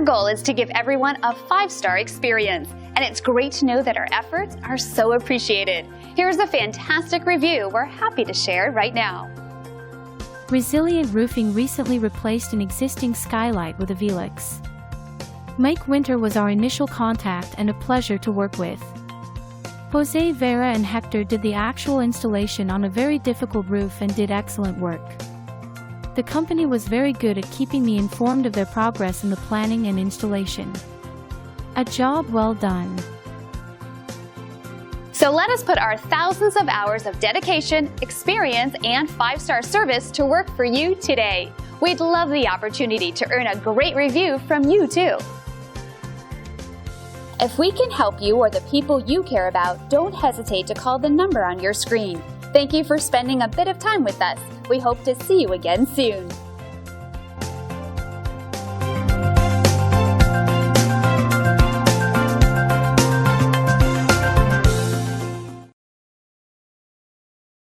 Our goal is to give everyone a 5-star experience, and it's great to know that our efforts are so appreciated. Here's a fantastic review we're happy to share right now. Resilient Roofing recently replaced an existing skylight with a Velux. Mike Winter was our initial contact and a pleasure to work with. Jose, Vera and Hector did the actual installation on a very difficult roof and did excellent work. The company was very good at keeping me informed of their progress in the planning and installation. A job well done. So let us put our thousands of hours of dedication, experience, and 5-star service to work for you today. We'd love the opportunity to earn a great review from you too. If we can help you or the people you care about, don't hesitate to call the number on your screen. Thank you for spending a bit of time with us. We hope to see you again soon.